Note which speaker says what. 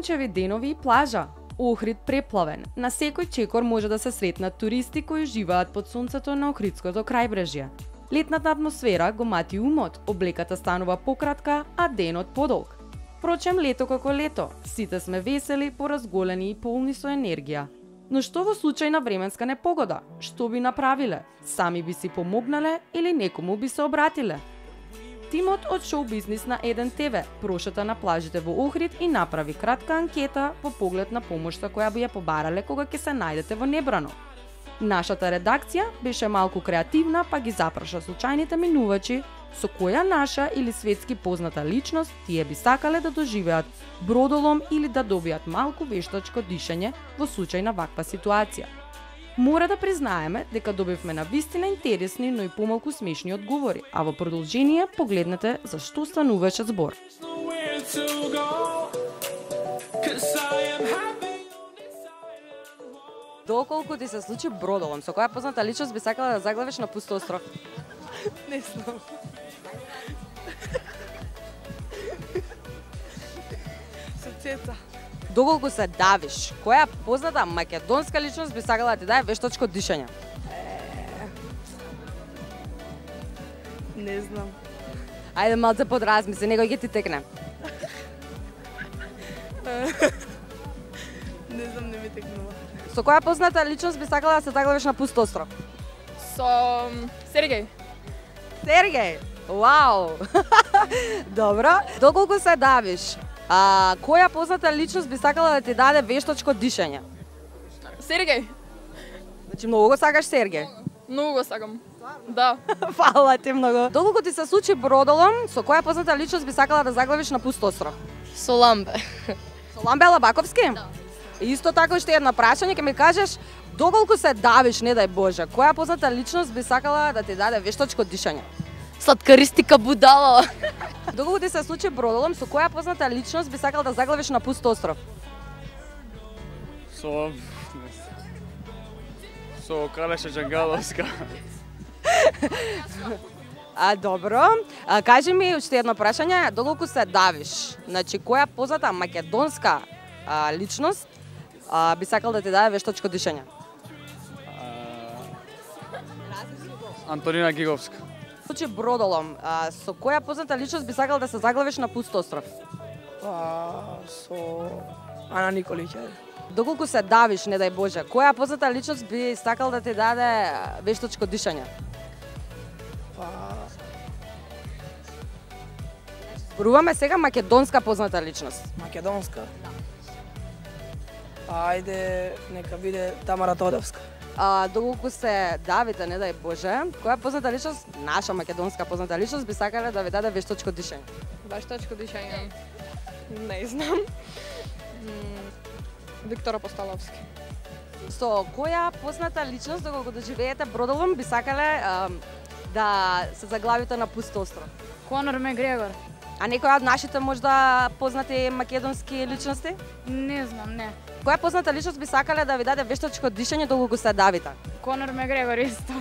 Speaker 1: сончеви денови и плажа. Охрид преплавен. На секој чекор може да се сретнат туристи кои живеат под сонцето на Охридското крајбрежје. Летната атмосфера го мати умот, облеката станува пократка, а денот подолг. Впрочем, лето како лето, сите сме весели, поразголени и полни со енергија. Но што во случај на временска непогода? Што би направиле? Сами би си помогнале или некому би се обратиле? Тимот од шоу бизнис на 1 ТВ прошета на плажите во Охрид и направи кратка анкета во поглед на помошта која би ја побарале кога ќе се најдете во небрано. Нашата редакција беше малку креативна, па ги запраша случајните минувачи со која наша или светски позната личност тие би сакале да доживеат бродолом или да добијат малку вештачко дишење во случај на ваква ситуација. Мора да признаеме дека добивме на вистина интересни, но и помалку смешни одговори, а во продолжение погледнете за што стануваше збор. Доколку ти се случи бродолом, со која позната личност би сакала да заглавиш на пуст остров?
Speaker 2: Не знам. Со цеца.
Speaker 1: Доколку се давиш, која позната македонска личност би сакала да ти даде вештачко дишење?
Speaker 2: Не знам.
Speaker 1: Ајде малце подразмисли, некој ќе ти текне.
Speaker 2: Не знам, не ми текнува.
Speaker 1: Со која позната личност би сакала да се заглавиш на пуст остров?
Speaker 2: Со Сергеј.
Speaker 1: Сергеј! Вау! Добро. Доколку се давиш, која позната личност би сакала да ти даде вештачко дишење?
Speaker 2: Сергеј.
Speaker 1: Значи многу го сакаш Сергеј.
Speaker 2: Многу го сакам. Да.
Speaker 1: Фала ти многу. Доколку ти се случи бродолом, со која позната личност би сакала да заглавиш на пуст остров?
Speaker 2: Со Ламбе.
Speaker 1: Со Ламбе Лабаковски? Да. Исто така уште едно прашање, ќе ми кажеш, доколку се давиш, не дај Боже, која позната личност би сакала да ти даде вештачко дишење?
Speaker 2: Сладкаристика будала.
Speaker 1: Доколку ти се случи бродолом, со која позната личност би сакала да заглавиш на пуст остров?
Speaker 3: Со Калеша Джангаловска.
Speaker 1: Добро. Кажи ми уште едно прашање, доколку се давиш, значи која позната македонска личност би сакал да ти даде вештачко дишење?
Speaker 3: Антонина Гиговска.
Speaker 1: Случи бродолом, со која позната личност би сакал да се заглавиш на пуст остров?
Speaker 2: Со Ана Николиќ.
Speaker 1: Доколку се давиш, не дај Боже, која позната личност би сакал да ти даде вештачко дишење? Зборуваме сега македонска позната личност.
Speaker 4: Македонска? Ајде, нека биде Тамара Тодевска.
Speaker 1: Доколку се давите, не дај Боже, која позната личност, наша македонска позната личност, би сакале да ви даде вештачко дишење?
Speaker 2: Вештачко дишење. Не знам. Виктор Апостоловски.
Speaker 1: Со која позната личност, доколку доживеете бродолом, би сакале да се заглавите на пуст остров?
Speaker 5: Конор Мегрегор.
Speaker 1: А некоја од нашите можда познати македонски личности?
Speaker 5: Не знам, не.
Speaker 1: Која позната личност би сакале да ви даде вештачко дишење доколку се давите?
Speaker 5: Конор Мегрегор исто.